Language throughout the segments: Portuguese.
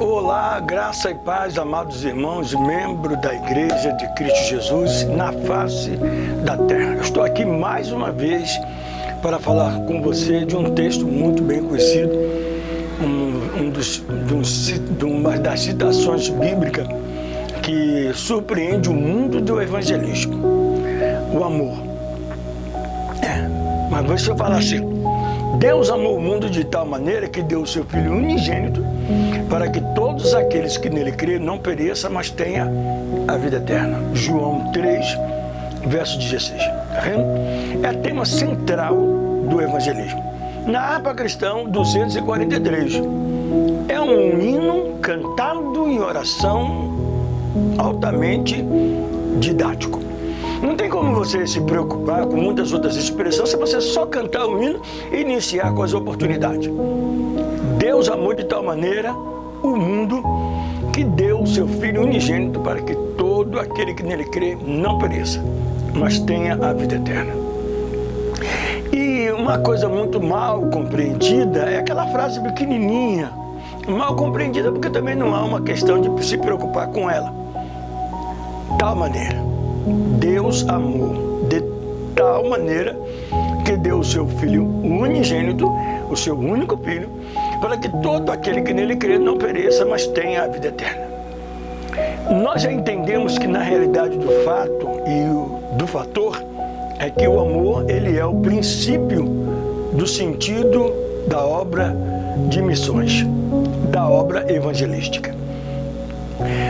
Olá, graça e paz, amados irmãos, membros da Igreja de Cristo Jesus na face da terra. Eu estou aqui mais uma vez para falar com você de um texto muito bem conhecido, uma das citações bíblicas que surpreende o mundo do evangelismo, o amor. Mas deixa eu falar assim: Deus amou o mundo de tal maneira que deu o seu Filho unigênito para que todos aqueles que nele creem não pereçam, mas tenham a vida eterna. João 3, verso 16. Está vendo? É tema central do evangelismo. Na harpa cristã 243. É um hino cantado em oração altamente didático. Não tem como você se preocupar com muitas outras expressões se você só cantar o hino e iniciar com as oportunidades. Deus amou de tal maneira o mundo que deu o seu Filho unigênito para que todo aquele que nele crê não pereça, mas tenha a vida eterna. E uma coisa muito mal compreendida é aquela frase pequenininha, mal compreendida porque também não há uma questão de se preocupar com ela. Tal maneira, Deus amou de tal maneira que deu o seu Filho unigênito, o seu único Filho, para que todo aquele que nele crê não pereça, mas tenha a vida eterna. Nós já entendemos que na realidade do fato e do fator é que o amor, ele é o princípio do sentido da obra de missões, da obra evangelística.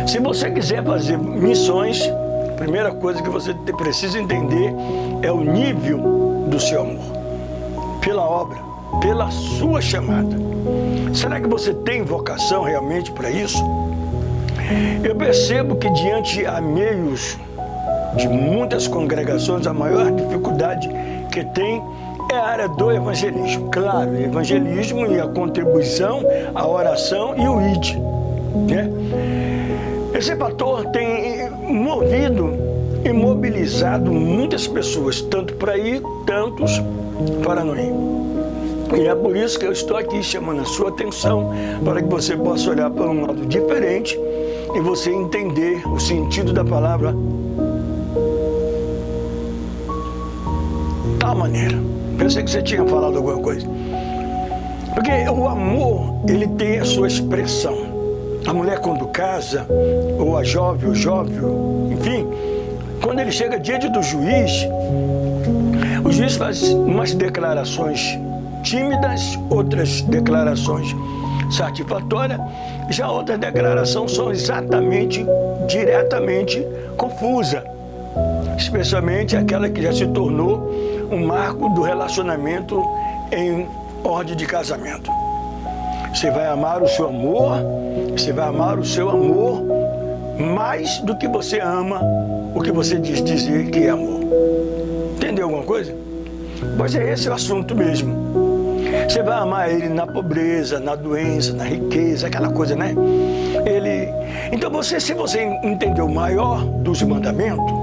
Se você quiser fazer missões, a primeira coisa que você precisa entender é o nível do seu amor pela obra, pela sua chamada. Será que você tem vocação realmente para isso? Eu percebo que diante a meios de muitas congregações, a maior dificuldade que tem é a área do evangelismo. Claro, o evangelismo e a contribuição, a oração e o ID, né? Esse fator tem movido e mobilizado muitas pessoas, tanto para ir, tantos para não ir. E é por isso que eu estou aqui chamando a sua atenção, para que você possa olhar para um lado diferente e você entender o sentido da palavra tal maneira. Pensei que você tinha falado alguma coisa. Porque o amor, ele tem a sua expressão. A mulher quando casa, ou a jovem, o jovem, enfim, quando ele chega diante do juiz, o juiz faz umas declarações tímidas, outras declarações satisfatórias, já outras declarações são exatamente, diretamente confusas, especialmente aquela que já se tornou um marco do relacionamento em ordem de casamento. Você vai amar o seu amor, você vai amar o seu amor mais do que você ama o que você diz dizer que é amor. Entendeu alguma coisa? Pois é esse o assunto mesmo. Você vai amar ele na pobreza, na doença, na riqueza, aquela coisa, né? Então se você entender o maior dos mandamentos,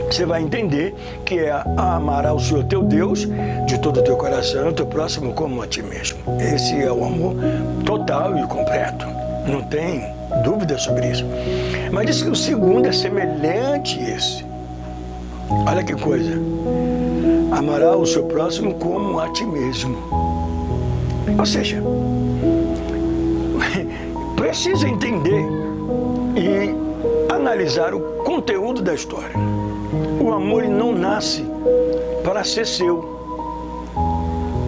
você vai entender que é amar ao Senhor teu Deus de todo o teu coração, o teu próximo como a ti mesmo. Esse é o amor total e completo. Não tem dúvida sobre isso. Mas diz que o segundo é semelhante a esse. Olha que coisa. Amará o seu próximo como a ti mesmo. Ou seja, precisa entender e analisar o conteúdo da história. O amor não nasce para ser seu.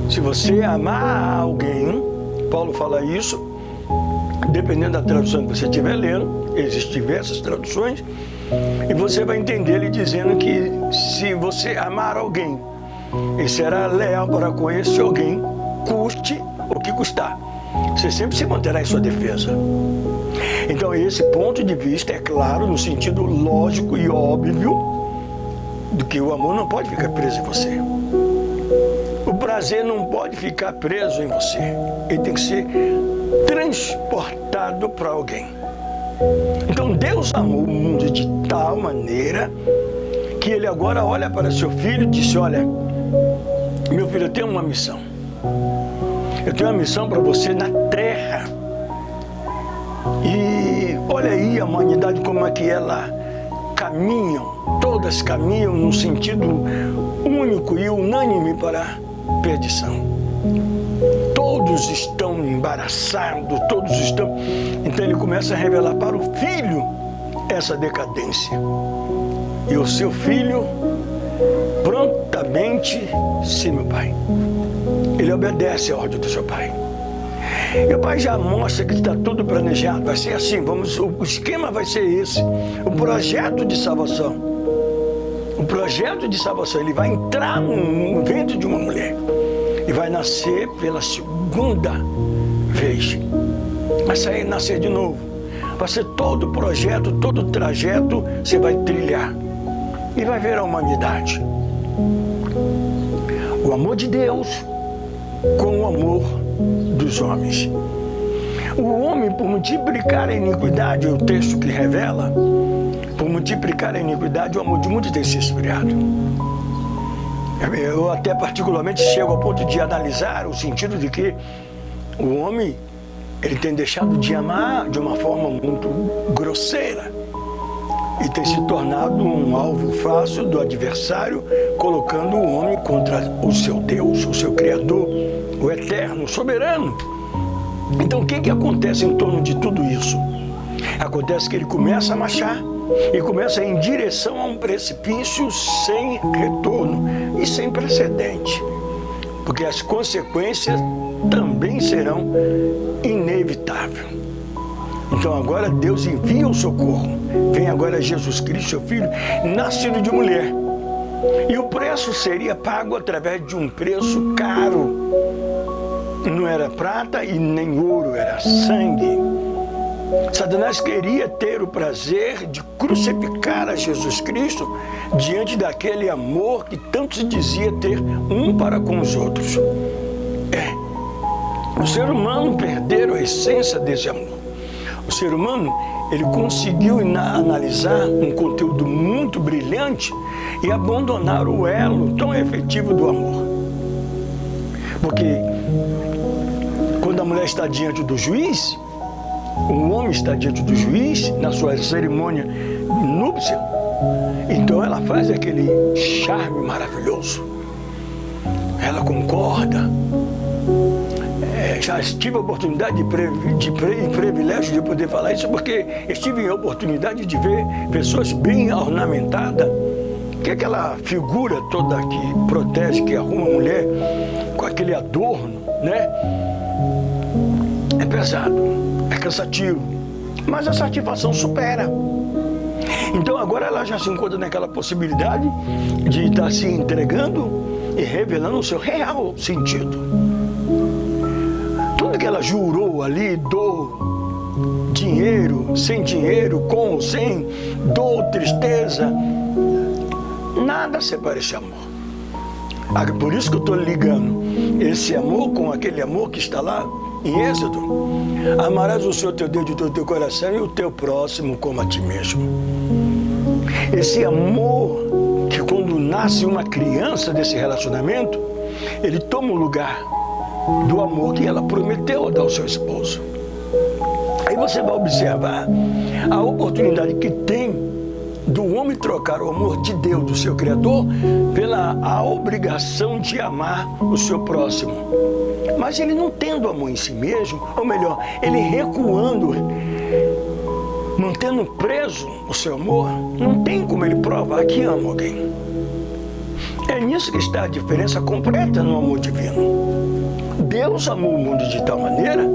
Se você amar alguém, Paulo fala isso, dependendo da tradução que você estiver lendo, existem diversas traduções, e você vai entender ele dizendo que se você amar alguém e será leal para com esse alguém, custe o que custar, você sempre se manterá em sua defesa. Então esse ponto de vista é claro no sentido lógico e óbvio do que o amor não pode ficar preso em você. O prazer não pode ficar preso em você. Ele tem que ser transportado para alguém. Então Deus amou o mundo de tal maneira que ele agora olha para seu filho e disse: olha, meu filho, eu tenho uma missão. Eu tenho uma missão para você na terra. E olha aí a humanidade como é que ela caminham, todas caminham num sentido único e unânime para a perdição. Todos estão embaraçados, todos estão... Então ele começa a revelar para o filho essa decadência. E o seu filho prontamente, sim, meu pai. Ele obedece a ordem do seu pai. E o pai já mostra que está tudo planejado, vai ser assim, o esquema vai ser esse. O projeto de salvação. O projeto de salvação, ele vai entrar no ventre de uma mulher. E vai nascer pela segunda vez. Vai sair, nascer de novo. Vai ser todo o projeto, todo o trajeto, você vai trilhar. E vai ver a humanidade. O amor de Deus com o amor dos homens. O homem, por multiplicar a iniquidade, o texto que revela, por multiplicar a iniquidade, o amor de muitos tem se esfriado. Eu até particularmente chego ao ponto de analisar o sentido de que o homem, ele tem deixado de amar de uma forma muito grosseira e tem se tornado um alvo fácil do adversário, colocando o homem contra o seu Deus, o seu Criador, o Eterno, o Soberano. Então o que acontece em torno de tudo isso? Acontece que ele começa a marchar e começa em direção a um precipício sem retorno e sem precedente, porque as consequências também serão inevitáveis. Então agora Deus envia o socorro. Vem agora Jesus Cristo, seu Filho, nascido de mulher. E o preço seria pago através de um preço caro. Não era prata e nem ouro, era sangue. Satanás queria ter o prazer de crucificar a Jesus Cristo diante daquele amor que tanto se dizia ter um para com os outros. O ser humano perdeu a essência desse amor. O ser humano, ele conseguiu analisar um conteúdo muito brilhante e abandonar o elo tão efetivo do amor. Porque quando a mulher está diante do juiz, o homem está diante do juiz, na sua cerimônia núpcia, então ela faz aquele charme maravilhoso. Ela concorda. Já tive a oportunidade e privilégio de poder falar isso, porque estive em oportunidade de ver pessoas bem ornamentadas, que é aquela figura toda que protege, que arruma a mulher com aquele adorno, né? É pesado, é cansativo, mas a satisfação supera. Então agora ela já se encontra naquela possibilidade de estar se entregando e revelando o seu real sentido. Tudo que ela jurou ali, dor, dinheiro, sem dinheiro, com ou sem, dor, tristeza, nada separa esse amor. Por isso que eu estou ligando esse amor com aquele amor que está lá em Êxodo. Amarás o Senhor teu Deus de todo o teu coração e o teu próximo como a ti mesmo. Esse amor que quando nasce uma criança desse relacionamento, ele toma o lugar do amor que ela prometeu dar ao seu esposo. Aí você vai observar a oportunidade que tem do homem trocar o amor de Deus, do seu Criador, pela obrigação de amar o seu próximo. Mas ele não tendo amor em si mesmo, ou melhor, ele recuando, mantendo preso o seu amor, não tem como ele provar que ama alguém. É nisso que está a diferença completa no amor divino. Deus amou o mundo de tal maneira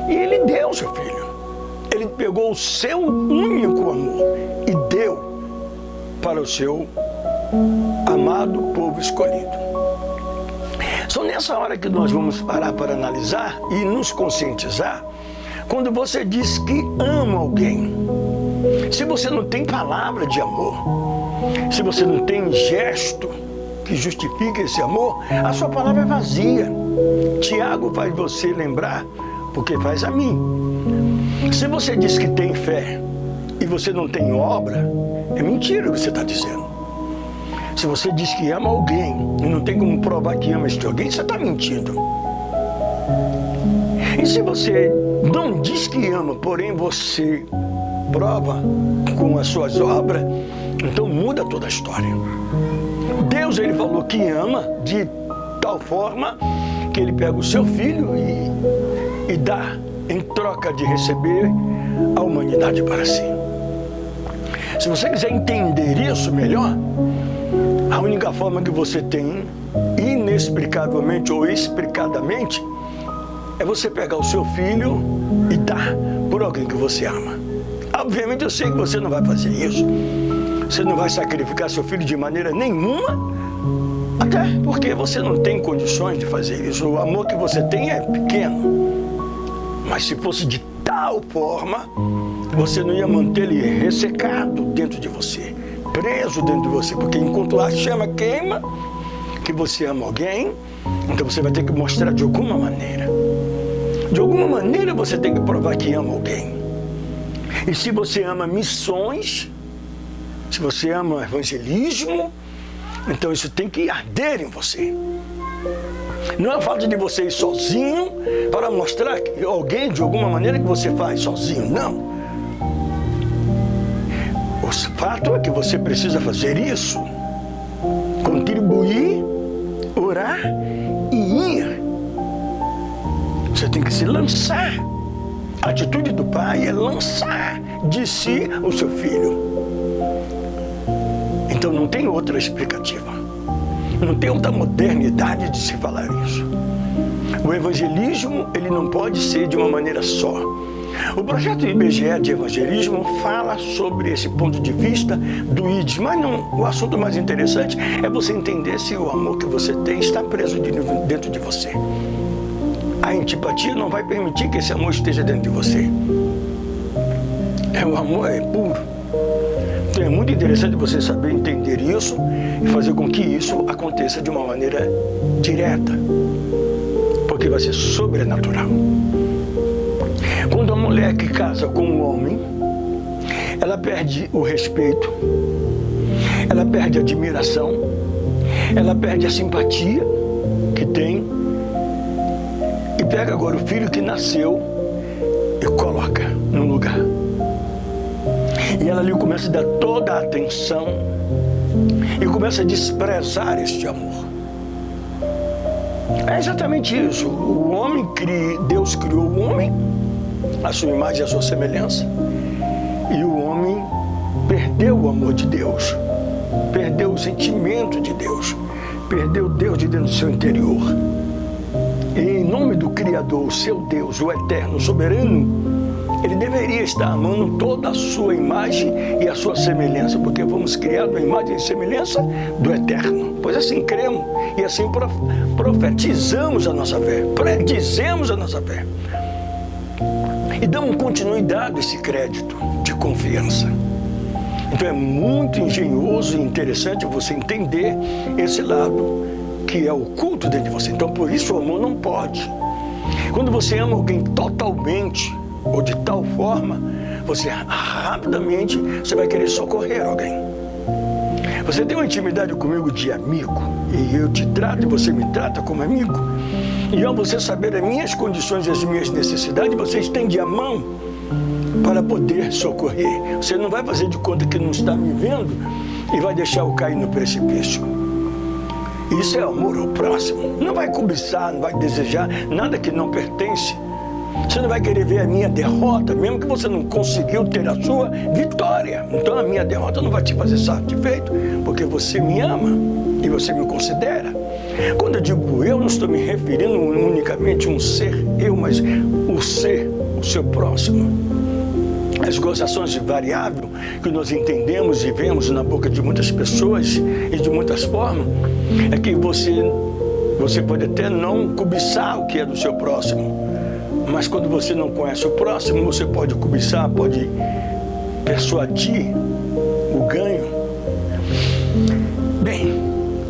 e ele deu o seu Filho. Ele pegou o seu único amor e deu para o seu amado povo escolhido. Só nessa hora que nós vamos parar para analisar e nos conscientizar, quando você diz que ama alguém. Se você não tem palavra de amor, se você não tem gesto que justifique esse amor, a sua palavra é vazia. Tiago faz você lembrar, porque faz a mim. Se você diz que tem fé e você não tem obra, é mentira o que você está dizendo. Se você diz que ama alguém e não tem como provar que ama este alguém, você está mentindo. E se você não diz que ama, porém você prova com as suas obras, então muda toda a história. Deus, ele falou que ama de tal forma que ele pega o seu filho e dá em troca de receber a humanidade para si. Se você quiser entender isso melhor, a única forma que você tem, inexplicavelmente ou explicadamente, é você pegar o seu filho e dar por alguém que você ama. Obviamente eu sei que você não vai fazer isso. Você não vai sacrificar seu filho de maneira nenhuma, até porque você não tem condições de fazer isso. O amor que você tem é pequeno. Mas se fosse de tal forma, você não ia manter ele ressecado dentro de você, preso dentro de você, porque enquanto a chama queima, que você ama alguém, então você vai ter que mostrar de alguma maneira. De alguma maneira você tem que provar que ama alguém. E se você ama missões, se você ama evangelismo, então isso tem que arder em você. Não é o fato de você ir sozinho para mostrar que alguém de alguma maneira que você faz sozinho, não. O fato é que você precisa fazer isso, contribuir, orar e ir. Você tem que se lançar. A atitude do pai é lançar de si o seu filho. Então não tem outra explicativa. Não tem outra modernidade de se falar isso. O evangelismo, ele não pode ser de uma maneira só. O projeto IBGE de evangelismo fala sobre esse ponto de vista do IDES, mas não, o assunto mais interessante é você entender se o amor que você tem está preso dentro de você. A antipatia não vai permitir que esse amor esteja dentro de você. O amor é puro. Então é muito interessante você saber entender isso e fazer com que isso aconteça de uma maneira direta, porque vai ser sobrenatural. Quando a mulher que casa com um homem, ela perde o respeito, ela perde a admiração, ela perde a simpatia que tem e pega agora o filho que nasceu e coloca no lugar. E ela ali começa a dar toda a atenção e começa a desprezar este amor. É exatamente isso. O homem Deus criou o homem, a sua imagem e a sua semelhança, e o homem perdeu o amor de Deus, perdeu o sentimento de Deus, perdeu Deus de dentro do seu interior. E em nome do Criador, o seu Deus, o eterno, o soberano, ele deveria estar amando toda a sua imagem e a sua semelhança, porque fomos criados à imagem e semelhança do eterno. Pois assim cremos e assim profetizamos a nossa fé, predizemos a nossa fé. E damos continuidade a esse crédito de confiança. Então é muito engenhoso e interessante você entender esse lado que é oculto dentro de você. Então por isso o amor não pode. Quando você ama alguém totalmente ou de tal forma, você rapidamente vai querer socorrer alguém. Você tem uma intimidade comigo de amigo, e eu te trato e você me trata como amigo. E ao você saber as minhas condições e as minhas necessidades, você estende a mão para poder socorrer. Você não vai fazer de conta que não está me vendo e vai deixar eu cair no precipício. Isso é amor ao próximo. Não vai cobiçar, não vai desejar nada que não pertence. Você não vai querer ver a minha derrota, mesmo que você não conseguiu ter a sua vitória. Então a minha derrota não vai te fazer satisfeito, porque você me ama e você me considera. Quando eu digo eu, não estou me referindo unicamente a um ser eu, mas o ser, o seu próximo. As gozações variáveis que nós entendemos e vemos na boca de muitas pessoas e de muitas formas, é que você pode até não cobiçar o que é do seu próximo, mas quando você não conhece o próximo, você pode cobiçar, pode persuadir o ganho. Bem,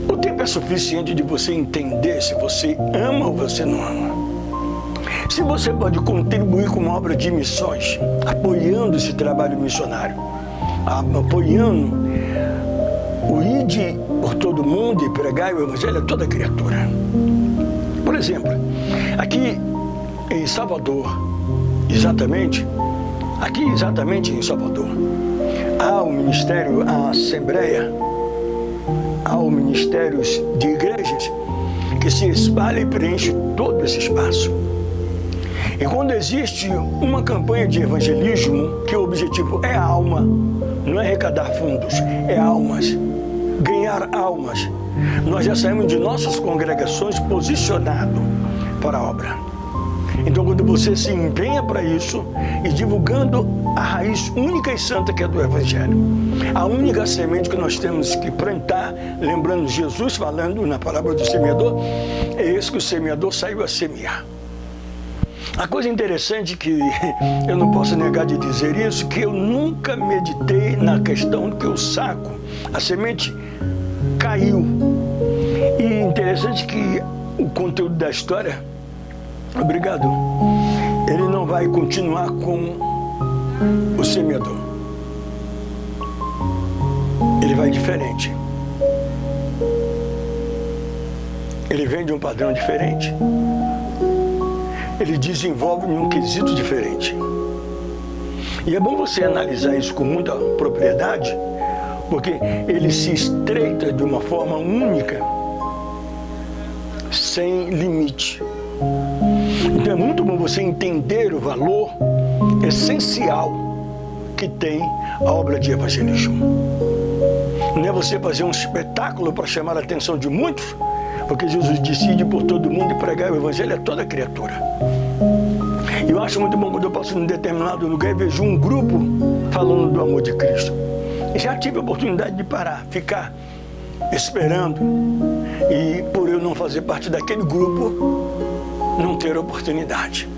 o tempo é suficiente de você entender se você ama ou você não ama. Se você pode contribuir com uma obra de missões, apoiando esse trabalho missionário, apoiando o ID todo mundo e pregai o Evangelho a toda criatura. Por exemplo, aqui em Salvador, exatamente em Salvador, há o ministério, a Assembleia, há o ministérios de igrejas que se espalha e preenche todo esse espaço. E quando existe uma campanha de evangelismo, que o objetivo é a alma, não é arrecadar fundos, é almas, ganhar almas, nós já saímos de nossas congregações posicionados para a obra. Então, quando você se empenha para isso e divulgando a raiz única e santa que é do Evangelho, a única semente que nós temos que plantar, lembrando Jesus falando na parábola do semeador, é esse que o semeador saiu a semear. A coisa interessante que eu não posso negar de dizer isso, que eu nunca meditei na questão que o saco, a semente caiu. E interessante que o conteúdo da história, obrigado, ele não vai continuar com o semeador. Ele vai diferente. Ele vem de um padrão diferente. Ele desenvolve em um quesito diferente. E é bom você analisar isso com muita propriedade, porque ele se estreita de uma forma única, sem limite. Então é muito bom você entender o valor essencial que tem a obra de evangelismo. Não é você fazer um espetáculo para chamar a atenção de muitos, porque Jesus decide por todo mundo e pregar o evangelho a toda criatura. Eu acho muito bom quando eu passo num determinado lugar e vejo um grupo falando do amor de Cristo. Já tive a oportunidade de parar, ficar esperando, e por eu não fazer parte daquele grupo, não ter oportunidade.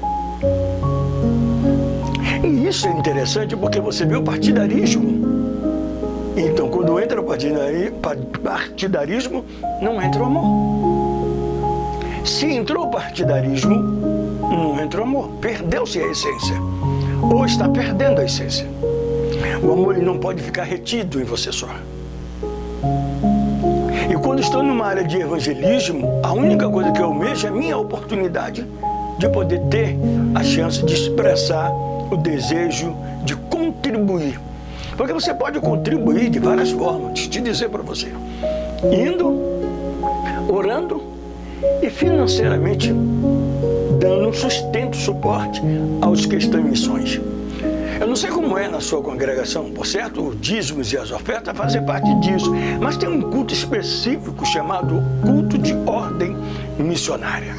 E isso é interessante porque você vê o partidarismo. Então, quando entra o partidarismo, não entra o amor. Se entrou o partidarismo, não entra o amor. Perdeu-se a essência. Ou está perdendo a essência. O amor ele não pode ficar retido em você só. E quando estou numa área de evangelismo, a única coisa que eu almejo é a minha oportunidade de poder ter a chance de expressar o desejo de contribuir. Porque você pode contribuir de várias formas, deixa eu te dizer para você. Indo, orando e financeiramente dando sustento, suporte aos que estão em missões. Eu não sei como é na sua congregação, por certo, os dízimos e as ofertas fazem parte disso, mas tem um culto específico chamado culto de ordem missionária.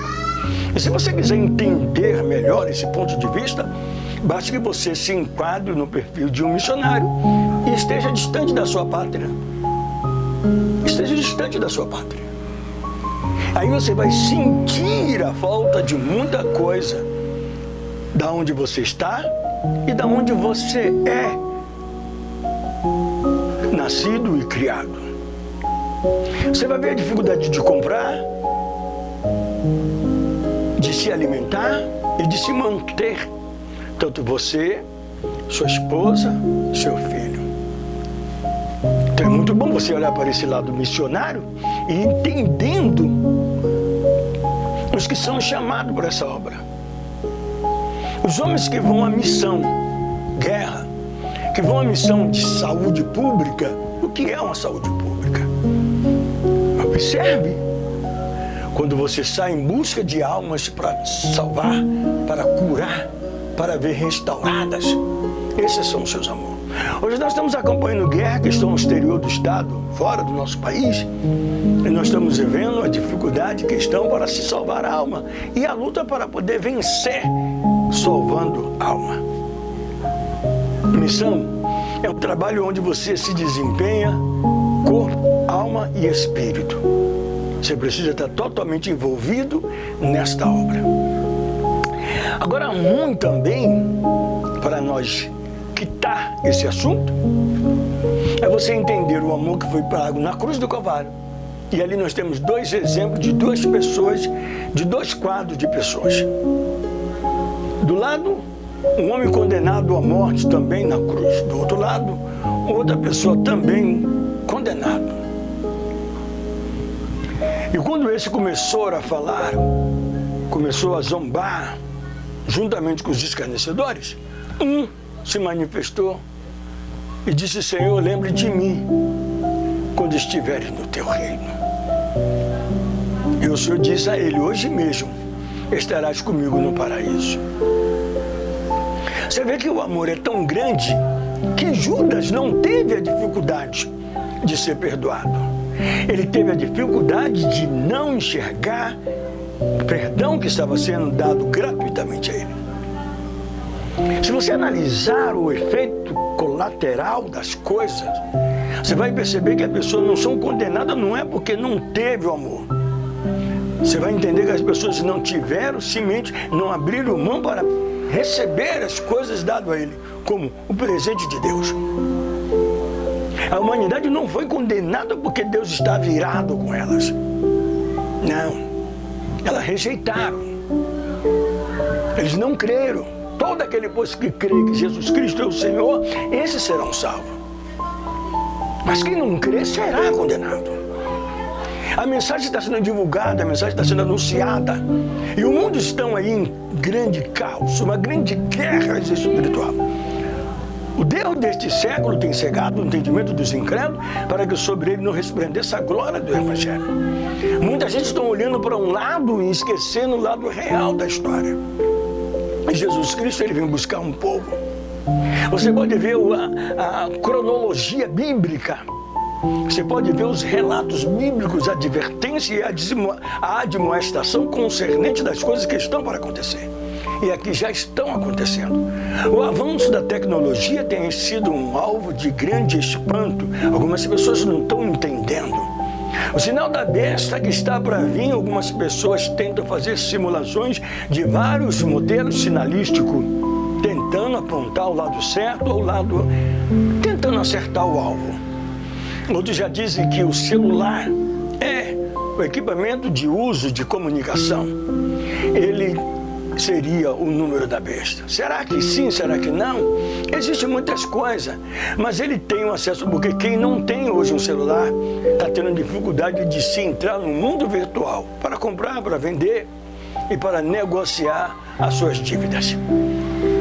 E se você quiser entender melhor esse ponto de vista, basta que você se enquadre no perfil de um missionário e esteja distante da sua pátria. Esteja distante da sua pátria. Aí você vai sentir a falta de muita coisa da onde você está e da onde você é nascido e criado. Você vai ver a dificuldade de comprar, de se alimentar e de se manter. Tanto você, sua esposa, seu filho. Então é muito bom você olhar para esse lado missionário e entendendo os que são chamados para essa obra. Os homens que vão à missão, guerra, que vão à missão de saúde pública. O que é uma saúde pública? Observe. Quando você sai em busca de almas para salvar, para curar, para ver restauradas, esses são os seus amores. Hoje nós estamos acompanhando guerra que estão no exterior do estado, fora do nosso país, e nós estamos vivendo a dificuldade que estão para se salvar a alma e a luta para poder vencer salvando a alma. Missão é um trabalho onde você se desempenha corpo, alma e espírito. Você precisa estar totalmente envolvido nesta obra. Agora, muito também, para nós quitar esse assunto, é você entender o amor que foi pago na cruz do Calvário. E ali nós temos dois exemplos de duas pessoas, de dois quadros de pessoas. Do lado, um homem condenado à morte também na cruz. Do outro lado, outra pessoa também condenada. E quando esse começou a falar, começou a zombar, juntamente com os escarnecedores, um se manifestou e disse: Senhor, lembre de mim quando estiveres no teu reino. E o Senhor disse a ele: hoje mesmo estarás comigo no paraíso. Você vê que o amor é tão grande que Judas não teve a dificuldade de ser perdoado. Ele teve a dificuldade de não enxergar o perdão que estava sendo dado gratuitamente a ele. Se você analisar o efeito colateral das coisas, você vai perceber que as pessoas não são condenadas, não é porque não teve o amor. Você vai entender que as pessoas não tiveram, simplesmente não abriram mão para receber as coisas dadas a ele, como o presente de Deus. A humanidade não foi condenada porque Deus está virado com elas. Não. Elas rejeitaram. Eles não creram. Todo aquele pois que crê que Jesus Cristo é o Senhor, esses serão salvos. Mas quem não crê será condenado. A mensagem está sendo divulgada, a mensagem está sendo anunciada. E o mundo está aí em grande caos, uma grande guerra espiritual. O Deus deste século tem cegado o entendimento dos incrédulos para que sobre ele não resplandeça a glória do Evangelho. Muita gente está olhando para um lado e esquecendo o lado real da história. E Jesus Cristo, ele vem buscar um povo. Você pode ver a cronologia bíblica. Você pode ver os relatos bíblicos, a advertência e a admoestação concernente das coisas que estão para acontecer. E aqui já estão acontecendo. O avanço da tecnologia tem sido um alvo de grande espanto. Algumas pessoas não estão entendendo. O sinal da besta que está para vir, algumas pessoas tentam fazer simulações de vários modelos sinalísticos, tentando apontar o lado certo ou o lado... tentando acertar o alvo. Outros já dizem que o celular é o equipamento de uso de comunicação. Ele seria o número da besta. Será que sim? Será que não? Existem muitas coisas, mas ele tem o acesso, porque quem não tem hoje um celular está tendo dificuldade de se entrar no mundo virtual para comprar, para vender e para negociar as suas dívidas.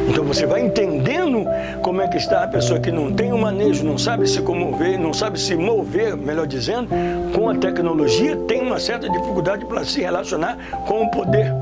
Então você vai entendendo como é que está a pessoa que não tem o manejo, não sabe se comover, não sabe se mover, melhor dizendo, com a tecnologia, tem uma certa dificuldade para se relacionar com o poder.